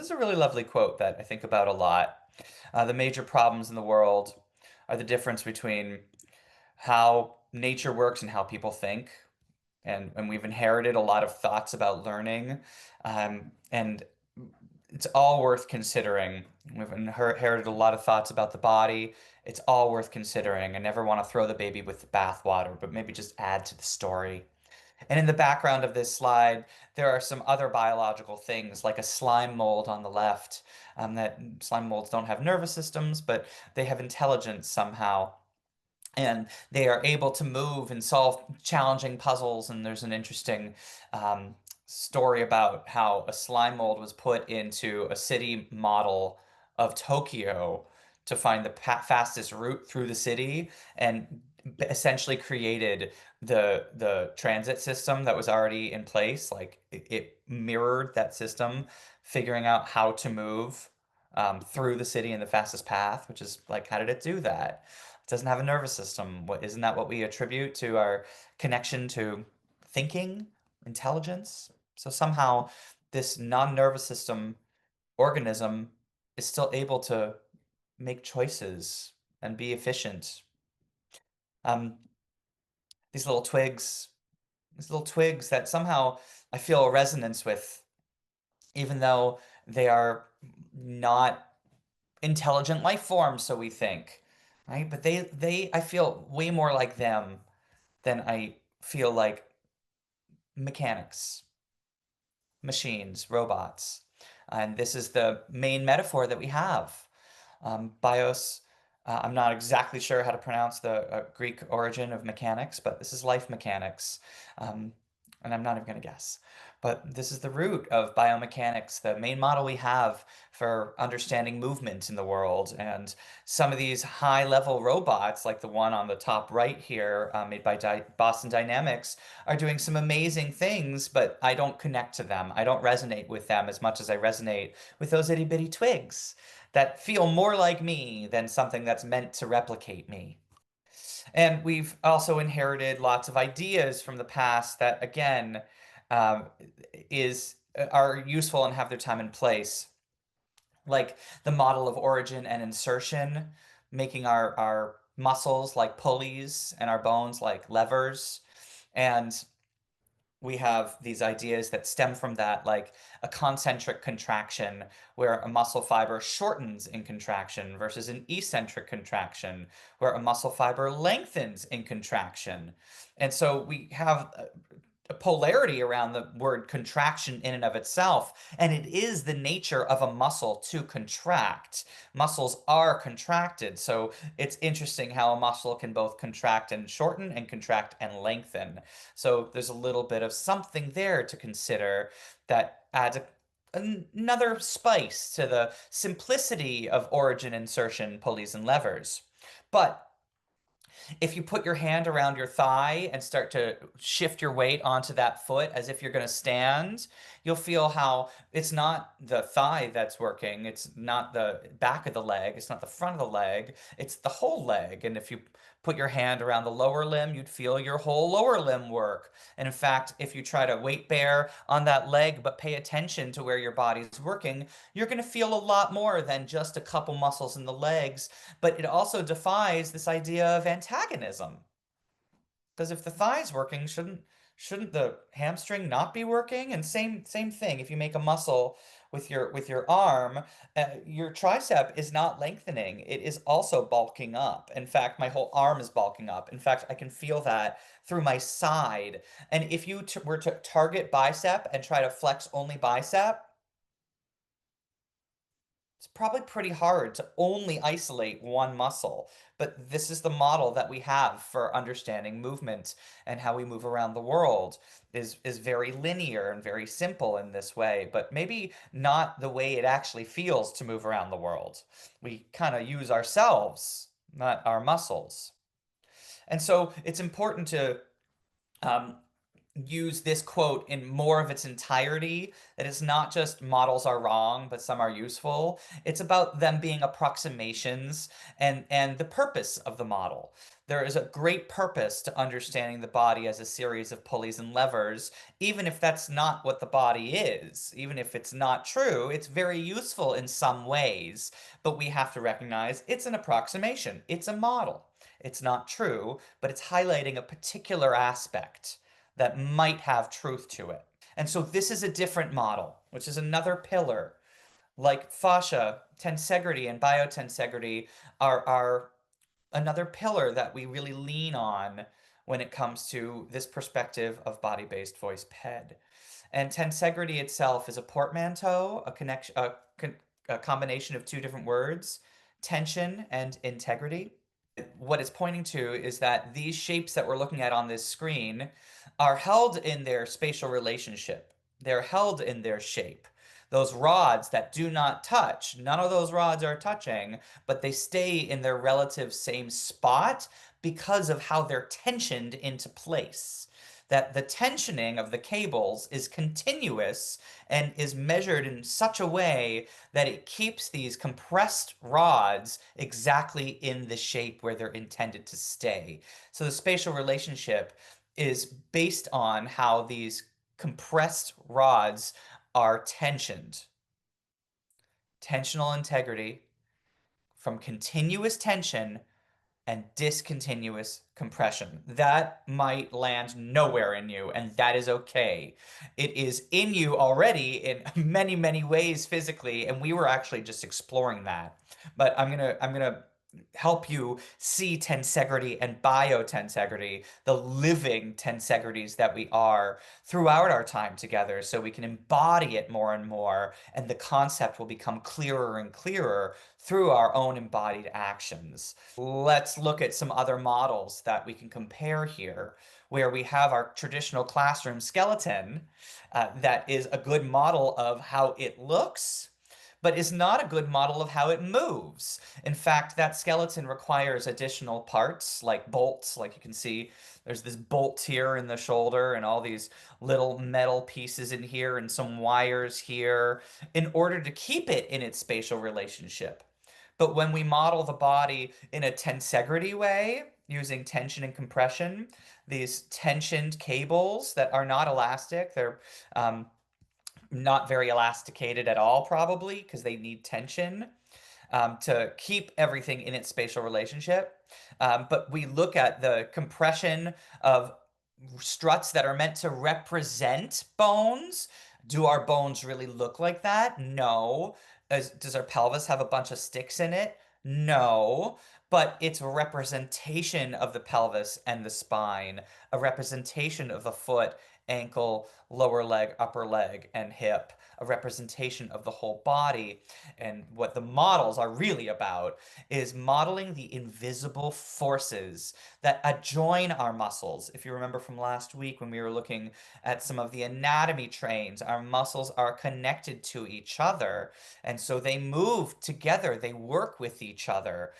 this is a really lovely quote that I think about a lot. The major problems in the world are the difference between how nature works and how people think. And we've inherited a lot of thoughts about learning. And it's all worth considering. We've inherited a lot of thoughts about the body. It's all worth considering. I never want to throw the baby with the bathwater, but maybe just add to the story. And in the background of this slide, there are some other biological things, like a slime mold on the left, that slime molds don't have nervous systems, but they have intelligence somehow. And they are able to move and solve challenging puzzles. And there's an interesting story about how a slime mold was put into a city model of Tokyo to find the fastest route through the city, and essentially created the transit system that was already in place. Like it mirrored that system, figuring out how to move through the city in the fastest path, which is like, how did it do that? It doesn't have a nervous system. Isn't that what we attribute to our connection to thinking, intelligence? So somehow this non-nervous system organism is still able to make choices and be efficient. Um, these little twigs, these little twigs that somehow I feel a resonance with, even though they are not intelligent life forms, so we think, right? But I feel way more like them than I feel like mechanics, machines, robots. And this is the main metaphor that we have. Bios, I'm not exactly sure how to pronounce the Greek origin of mechanics, but this is life mechanics. Um, and I'm not even going to guess. But this is the root of biomechanics, the main model we have for understanding movement in the world. And some of these high level robots, like the one on the top right here, made by Boston Dynamics, are doing some amazing things, but I don't connect to them. I don't resonate with them as much as I resonate with those itty bitty twigs that feel more like me than something that's meant to replicate me. And we've also inherited lots of ideas from the past that, again, um, is are useful and have their time and place, like the model of origin and insertion, making our muscles like pulleys and our bones like levers. And we have these ideas that stem from that, like a concentric contraction, where a muscle fiber shortens in contraction, versus an eccentric contraction, where a muscle fiber lengthens in contraction. And so we have a polarity around the word contraction in and of itself, and it is the nature of a muscle to contract. Muscles are contracted, so it's interesting how a muscle can both contract and shorten and contract and lengthen. So there's a little bit of something there to consider that adds another spice to the simplicity of origin, insertion, pulleys, and levers. But if you put your hand around your thigh and start to shift your weight onto that foot as if you're going to stand, you'll feel how it's not the thigh that's working. It's not the back of the leg. It's not the front of the leg. It's the whole leg. And if you put your hand around the lower limb, you'd feel your whole lower limb work. And in fact, if you try to weight bear on that leg but pay attention to where your body's working, you're going to feel a lot more than just a couple muscles in the legs. But it also defies this idea of antagonism. Because if the thigh's working, shouldn't the hamstring not be working? And same thing. If you make a muscle with your arm, your tricep is not lengthening. It is also bulking up. In fact, my whole arm is bulking up. In fact, I can feel that through my side. And if you were to target bicep and try to flex only bicep, it's probably pretty hard to only isolate one muscle, but this is the model that we have for understanding movement, and how we move around the world is very linear and very simple in this way, but maybe not the way it actually feels to move around the world. We kind of use ourselves, not our muscles. And so it's important to um, use this quote in more of its entirety, that it's not just models are wrong, but some are useful. It's about them being approximations and the purpose of the model. There is a great purpose to understanding the body as a series of pulleys and levers, even if that's not what the body is. Even if it's not true, it's very useful in some ways, but we have to recognize it's an approximation. It's a model. It's not true, but it's highlighting a particular aspect that might have truth to it. And so this is a different model, which is another pillar. Like fascia, tensegrity, and biotensegrity are another pillar that we really lean on when it comes to this perspective of body-based voice PED. And tensegrity itself is a portmanteau, a combination of two different words, tension and integrity. What it's pointing to is that these shapes that we're looking at on this screen are held in their spatial relationship. They're held in their shape. Those rods that do not touch, none of those rods are touching, but they stay in their relative same spot because of how they're tensioned into place. That the tensioning of the cables is continuous and is measured in such a way that it keeps these compressed rods exactly in the shape where they're intended to stay. So the spatial relationship is based on how these compressed rods are tensioned. Tensional integrity from continuous tension and discontinuous compression. That might land nowhere in you, and that is okay. It is in you already in many, many ways physically, and we were actually just exploring that. But I'm gonna help you see tensegrity and biotensegrity, the living tensegrities that we are throughout our time together, so we can embody it more and more, and the concept will become clearer and clearer through our own embodied actions. Let's look at some other models that we can compare here, where we have our traditional classroom skeleton that is a good model of how it looks, but is not a good model of how it moves. In fact, that skeleton requires additional parts like bolts. Like you can see, there's this bolt here in the shoulder and all these little metal pieces in here and some wires here in order to keep it in its spatial relationship. But when we model the body in a tensegrity way, using tension and compression, these tensioned cables that are not elastic, they're um, not very elasticated at all, probably, because they need tension to keep everything in its spatial relationship. But we look at the compression of struts that are meant to represent bones. Do our bones really look like that? No. Does our pelvis have a bunch of sticks in it? No. But it's a representation of the pelvis and the spine, a representation of the foot, ankle, lower leg, upper leg, and hip, a representation of the whole body. And what the models are really about is modeling the invisible forces that adjoin our muscles. If you remember from last week when we were looking at some of the anatomy trains, our muscles are connected to each other. And so they move together, they work with each other,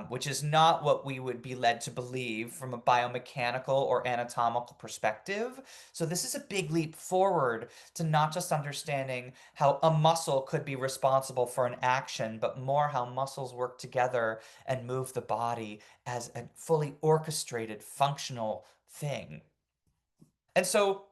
which is not what we would be led to believe from a biomechanical or anatomical perspective. So this is a big leap forward to not just understanding how a muscle could be responsible for an action, but more how muscles work together and move the body as a fully orchestrated, functional thing. And so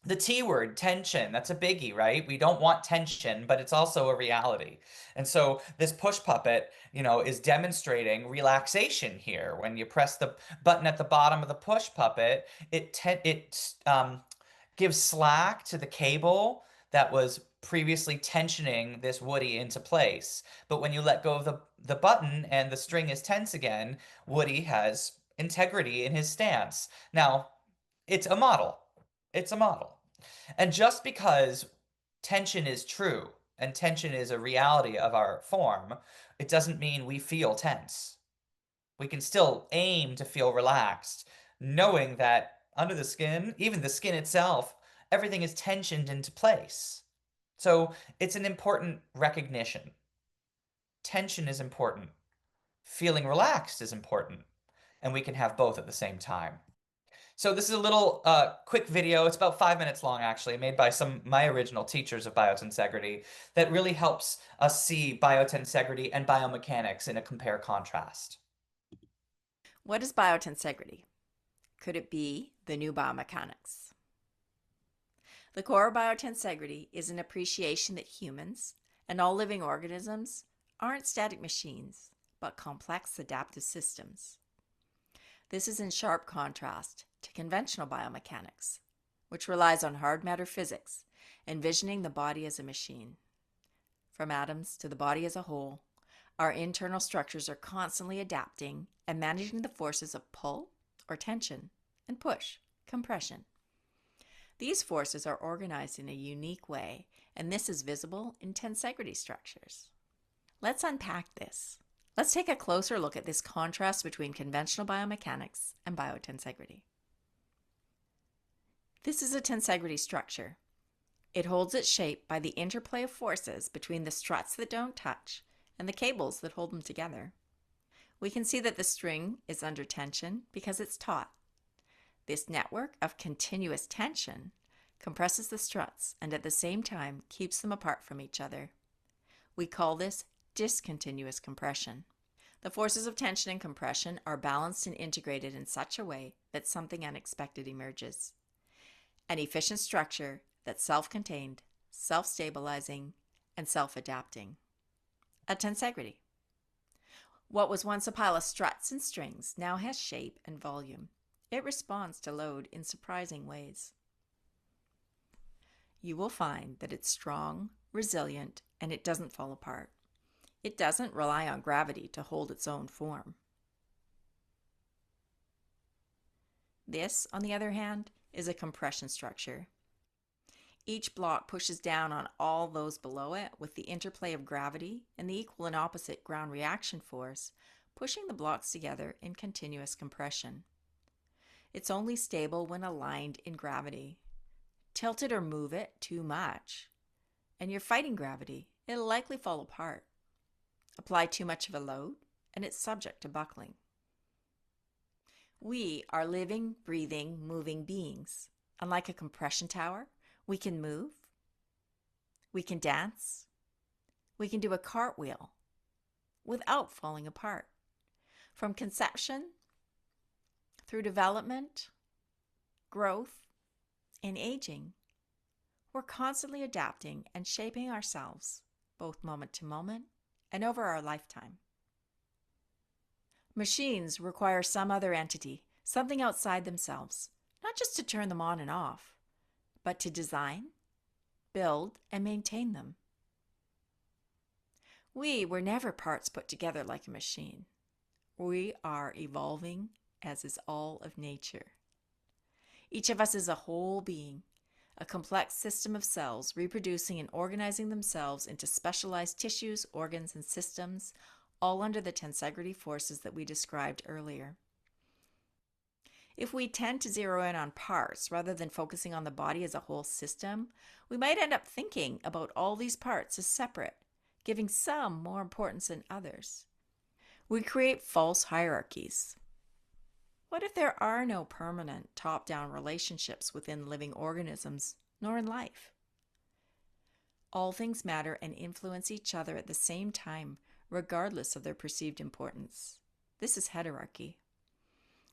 the T word, tension, that's a biggie, right? We don't want tension, but it's also a reality. And so this push puppet, is demonstrating relaxation here. When you press the button at the bottom of the push puppet, it gives slack to the cable that was previously tensioning this Woody into place. But when you let go of the button and the string is tense again, Woody has integrity in his stance. Now, it's a model. It's a model. And just because tension is true and tension is a reality of our form, it doesn't mean we feel tense. We can still aim to feel relaxed, knowing that under the skin, even the skin itself, everything is tensioned into place. So it's an important recognition. Tension is important. Feeling relaxed is important. And we can have both at the same time. So this is a little quick video. It's about 5 minutes long, actually, made by some my original teachers of biotensegrity that really helps us see biotensegrity and biomechanics in a compare contrast. What is biotensegrity? Could it be the new biomechanics? The core of biotensegrity is an appreciation that humans and all living organisms aren't static machines, but complex adaptive systems. This is in sharp contrast to conventional biomechanics, which relies on hard matter physics, envisioning the body as a machine. From atoms to the body as a whole, our internal structures are constantly adapting and managing the forces of pull or tension and push, compression. These forces are organized in a unique way, and this is visible in tensegrity structures. Let's unpack this. Let's take a closer look at this contrast between conventional biomechanics and biotensegrity. This is a tensegrity structure. It holds its shape by the interplay of forces between the struts that don't touch and the cables that hold them together. We can see that the string is under tension because it's taut. This network of continuous tension compresses the struts and at the same time keeps them apart from each other. We call this discontinuous compression. The forces of tension and compression are balanced and integrated in such a way that something unexpected emerges. An efficient structure that's self-contained, self-stabilizing, and self-adapting. A tensegrity. What was once a pile of struts and strings now has shape and volume. It responds to load in surprising ways. You will find that it's strong, resilient, and it doesn't fall apart. It doesn't rely on gravity to hold its own form. This, on the other hand, is a compression structure. Each block pushes down on all those below it with the interplay of gravity and the equal and opposite ground reaction force, pushing the blocks together in continuous compression. It's only stable when aligned in gravity. Tilt it or move it too much, and you're fighting gravity. It'll likely fall apart. Apply too much of a load, and it's subject to buckling. We are living, breathing, moving beings. Unlike a compression tower, we can move, we can dance, we can do a cartwheel without falling apart. From conception through development, growth, and aging, we're constantly adapting and shaping ourselves, both moment to moment and over our lifetime. Machines require some other entity, something outside themselves, not just to turn them on and off, but to design, build, and maintain them. We were never parts put together like a machine. We are evolving, as is all of nature. Each of us is a whole being, a complex system of cells reproducing and organizing themselves into specialized tissues, organs, and systems, all under the tensegrity forces that we described earlier. If we tend to zero in on parts rather than focusing on the body as a whole system, we might end up thinking about all these parts as separate, giving some more importance than others. We create false hierarchies. What if there are no permanent top-down relationships within living organisms, nor in life? All things matter and influence each other at the same time, regardless of their perceived importance. This is heterarchy.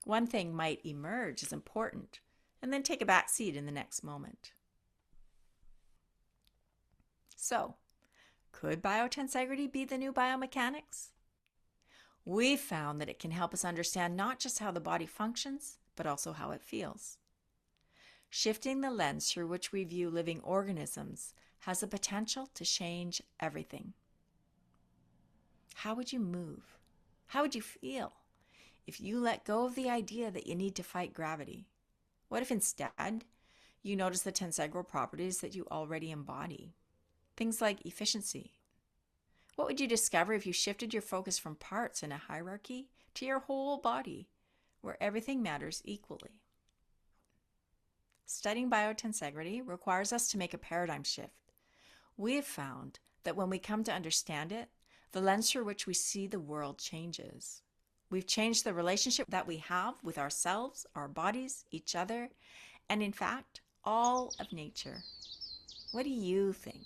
One thing might emerge as important and then take a back seat in the next moment. So, could biotensegrity be the new biomechanics? We've found that it can help us understand not just how the body functions, but also how it feels. Shifting the lens through which we view living organisms has the potential to change everything. How would you move? How would you feel if you let go of the idea that you need to fight gravity? What if instead you notice the tensegral properties that you already embody? Things like efficiency. What would you discover if you shifted your focus from parts in a hierarchy to your whole body, where everything matters equally? Studying biotensegrity requires us to make a paradigm shift. We have found that when we come to understand it, the lens through which we see the world changes. We've changed the relationship that we have with ourselves, our bodies, each other, and in fact, all of nature. What do you think?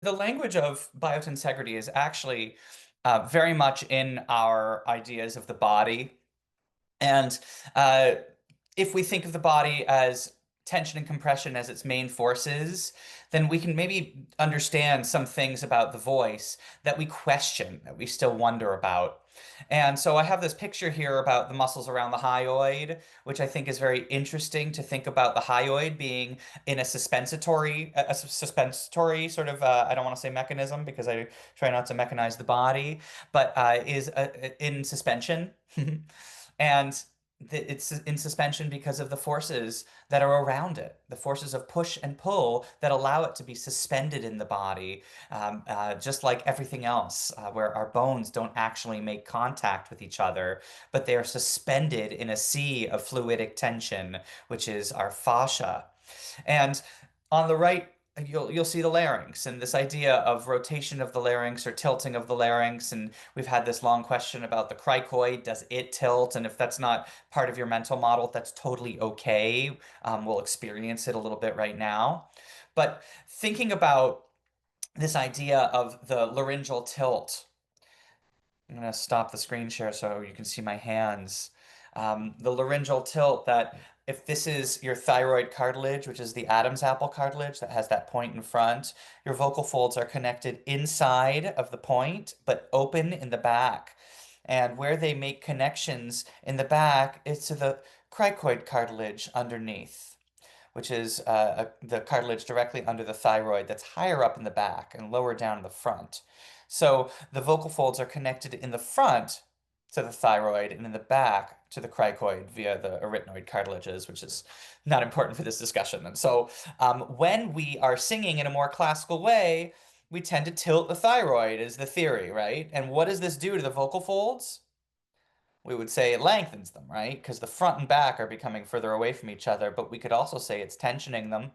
The language of biotensegrity is actually very much in our ideas of the body. And uh, if we think of the body as tension and compression as its main forces, then we can maybe understand some things about the voice that we question, that we still wonder about. And so I have this picture here about the muscles around the hyoid, which I think is very interesting to think about the hyoid being in a suspensory sort of, I don't want to say mechanism because I try not to mechanize the body, but is in suspension. And it's in suspension because of the forces that are around it, the forces of push and pull that allow it to be suspended in the body, just like everything else, where our bones don't actually make contact with each other, but they are suspended in a sea of fluidic tension, which is our fascia. And on the right, you'll see the larynx and this idea of rotation of the larynx or tilting of the larynx. And we've had this long question about the cricoid. Does it tilt? And if that's not part of your mental model, that's totally okay. We'll experience it a little bit right now. But thinking about this idea of the laryngeal tilt, I'm going to stop the screen share so you can see my hands. The laryngeal tilt, that if this is your thyroid cartilage, which is the Adam's apple cartilage that has that point in front, your vocal folds are connected inside of the point, but open in the back. And where they make connections in the back is to the cricoid cartilage underneath, which is the cartilage directly under the thyroid that's higher up in the back and lower down in the front. So the vocal folds are connected in the front to the thyroid and in the back to the cricoid via the arytenoid cartilages, which is not important for this discussion. And so when we are singing in a more classical way, we tend to tilt the thyroid, is the theory, right? And what does this do to the vocal folds? We would say it lengthens them, right? Because the front and back are becoming further away from each other, but we could also say it's tensioning them.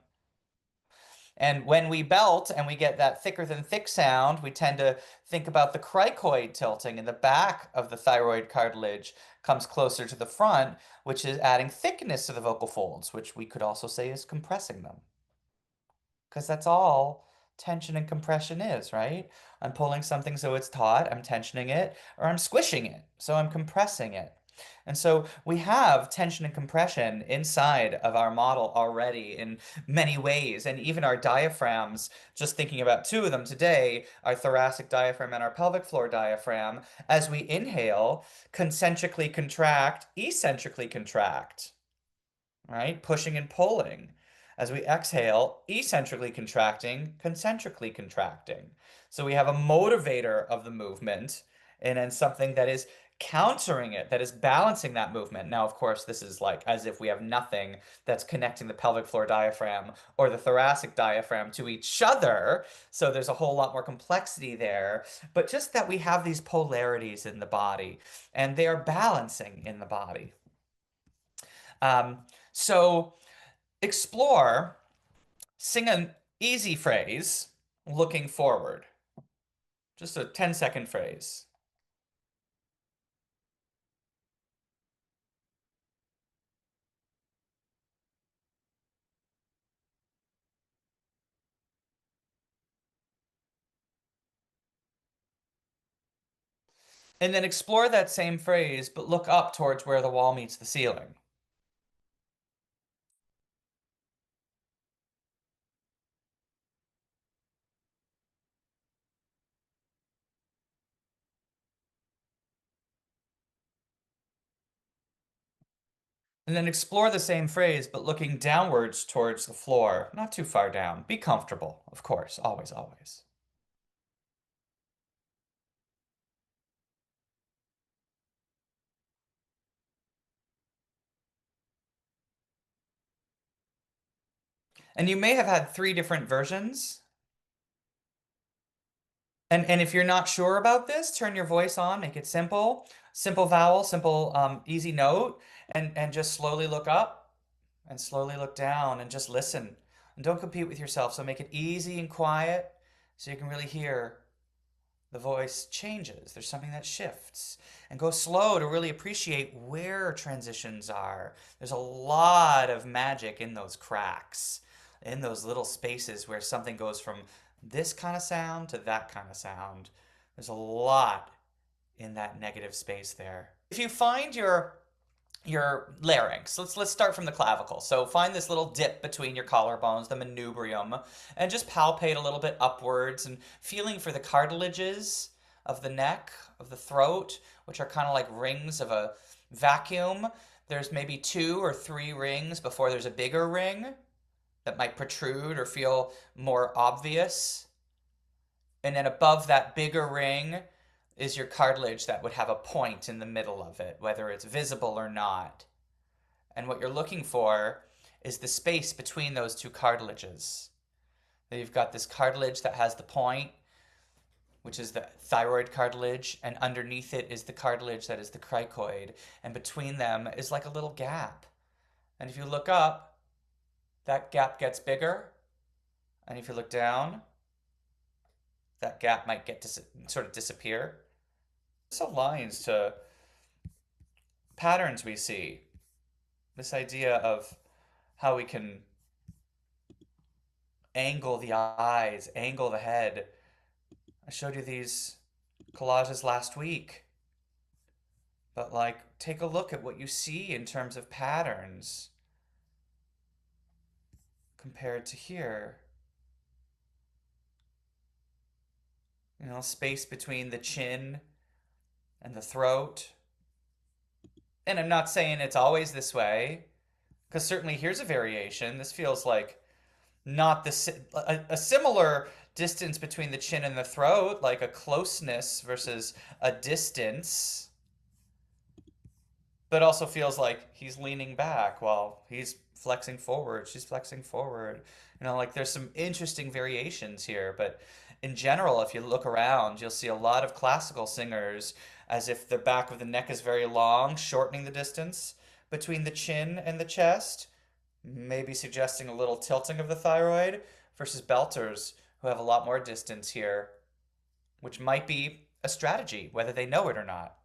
And when we belt and we get that thicker than thick sound, we tend to think about the cricoid tilting, and the back of the thyroid cartilage comes closer to the front, which is adding thickness to the vocal folds, which we could also say is compressing them. Because that's all tension and compression is, right? I'm pulling something so it's taut, I'm tensioning it, or I'm squishing it, so I'm compressing it. And so we have tension and compression inside of our model already in many ways. And even our diaphragms, just thinking about two of them today, our thoracic diaphragm and our pelvic floor diaphragm, as we inhale, concentrically contract, eccentrically contract, right? Pushing and pulling. As we exhale, eccentrically contracting, concentrically contracting. So we have a motivator of the movement and then something that is countering it, that is balancing that movement. Now, of course, this is like as if we have nothing that's connecting the pelvic floor diaphragm or the thoracic diaphragm to each other. So there's a whole lot more complexity there. But just that we have these polarities in the body and they are balancing in the body. Um, so explore, sing an easy phrase looking forward. Just a 10-second phrase. And then explore that same phrase, but look up towards where the wall meets the ceiling. And then explore the same phrase, but looking downwards towards the floor, not too far down. Be comfortable, of course, always, always. And you may have had three different versions. And if you're not sure about this, turn your voice on, make it simple, simple vowel, simple easy note, and just slowly look up and slowly look down and just listen. And don't compete with yourself, so make it easy and quiet so you can really hear the voice changes. There's something that shifts. And go slow to really appreciate where transitions are. There's a lot of magic in those cracks, in those little spaces where something goes from this kind of sound to that kind of sound. There's a lot in that negative space there. If you find your larynx. Let's start from the clavicle. So find this little dip between your collarbones, the manubrium, and just palpate a little bit upwards and feeling for the cartilages of the neck, of the throat, which are kind of like rings of a vacuum. There's maybe 2 or 3 rings before there's a bigger ring that might protrude or feel more obvious. And then above that bigger ring is your cartilage that would have a point in the middle of it, whether it's visible or not. And what you're looking for is the space between those 2 cartilages. You've got this cartilage that has the point, which is the thyroid cartilage, and underneath it is the cartilage that is the cricoid. And between them is like a little gap. And if you look up, that gap gets bigger. And if you look down, that gap might get sort of disappear. This aligns to patterns we see. This idea of how we can angle the eyes, angle the head. I showed you these collages last week. But like, take a look at what you see in terms of patterns compared to here. You know, space between the chin and the throat. And I'm not saying it's always this way, because certainly here's a variation. This feels like not a similar distance between the chin and the throat, like a closeness versus a distance, but also feels like he's leaning back while he's flexing forward. She's flexing forward. You know, like there's some interesting variations here, but in general, if you look around, you'll see a lot of classical singers as if the back of the neck is very long, shortening the distance between the chin and the chest, maybe suggesting a little tilting of the thyroid, versus belters who have a lot more distance here, which might be a strategy, whether they know it or not.